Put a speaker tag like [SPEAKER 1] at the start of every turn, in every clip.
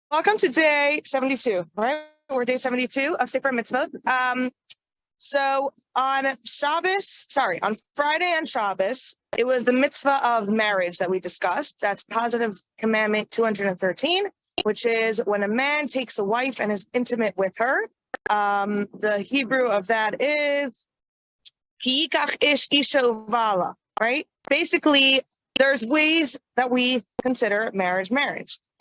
[SPEAKER 1] Welcome to day 72, right? We're day 72 of Sefer Hamitzvot. So on Friday and Shabbos, it was the mitzvah of marriage that we discussed. That's positive commandment 213, which is when a man takes a wife and is intimate with her. The Hebrew of that is ki yikach ish isha uvala, right? Basically, there's ways that we consider marriage.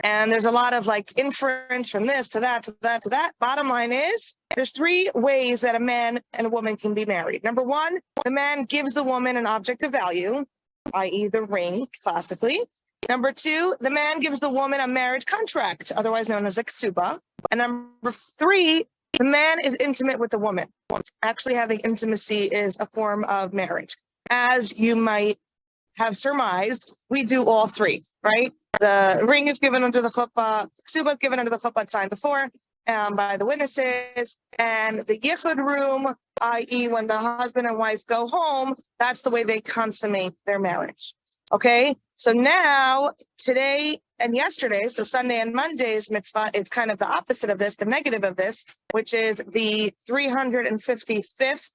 [SPEAKER 1] And there's a lot of inference from this to that, to that, to that. Bottom line is there's three ways that a man and a woman can be married. Number one, the man gives the woman an object of value, i.e. the ring, classically. Number two, the man gives the woman a marriage contract, otherwise known as a ksuba. And number three, the man is intimate with the woman. Actually, having intimacy is a form of marriage. As you might have surmised, we do all three, right? The ring is given under the chuppah, ksuba is given under the chuppah signed before by the witnesses, and the yichud room, i.e. when the husband and wife go home, that's the way they consummate their marriage. Okay, so now today and yesterday, so Sunday and Monday's mitzvah, it's kind of the opposite of this, the negative of this, which is the 355th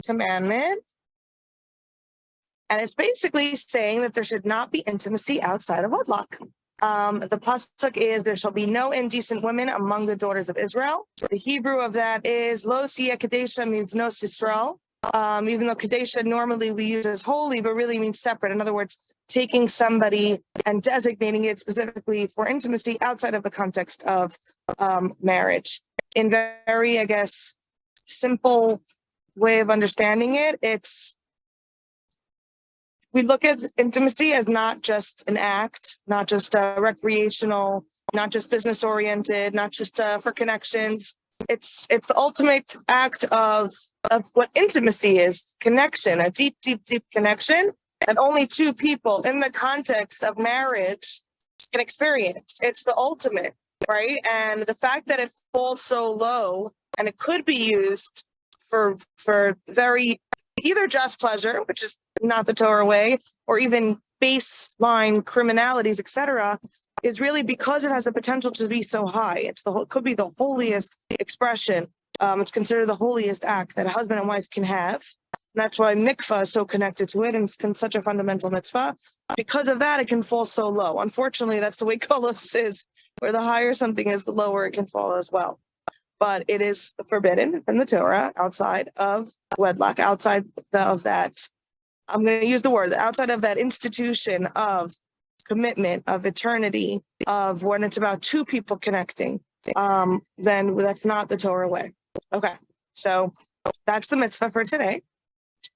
[SPEAKER 1] commandment. And it's basically saying that there should not be intimacy outside of wedlock. The pasuk is, there shall be no indecent women among the daughters of Israel. The Hebrew of that is, lo siya kadesha mivnos Yisrael. Even though kadesha normally we use as holy, but really means separate. In other words, taking somebody and designating it specifically for intimacy outside of the context of marriage. In very, I guess, simple way of understanding it, we look at intimacy as not just an act, not just recreational, not just business oriented, not just for connections. It's the ultimate act of what intimacy is: connection, a deep connection that only two people in the context of marriage can experience. It's the ultimate, right? And the fact that it falls so low, and it could be used for very either just pleasure, which is not the Torah way, or even baseline criminalities, etc., is really because it has the potential to be so high. It could be the holiest expression. It's considered the holiest act that a husband and wife can have. And that's why mikvah is so connected to it, and it's such a fundamental mitzvah. Because of that, it can fall so low. Unfortunately, that's the way kolos is, where the higher something is, the lower it can fall as well. But it is forbidden from the Torah outside of wedlock, outside of that. I'm going to use the word outside of that institution of commitment, of eternity, of when it's about two people connecting. Then that's not the Torah way. Okay, so that's the mitzvah for today.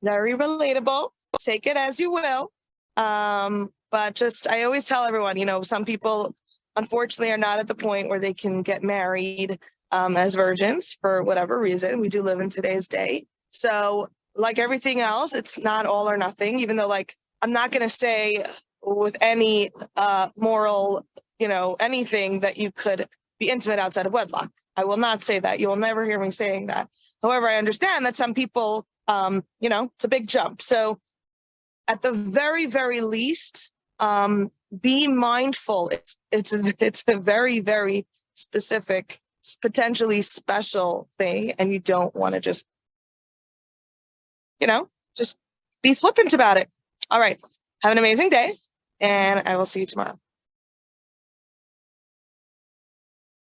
[SPEAKER 1] Very relatable. Take it as you will. But I always tell everyone, some people unfortunately are not at the point where they can get married as virgins for whatever reason. We do live in today's day. So like everything else, it's not all or nothing, even though I'm not going to say with any moral, anything that you could be intimate outside of wedlock. I will not say that. You will never hear me saying that. However, I understand that some people, it's a big jump. So at the very, very least, be mindful. It's a very, very specific, potentially special thing, and you don't want to just be flippant about it. All right. Have an amazing day, and I will see you tomorrow.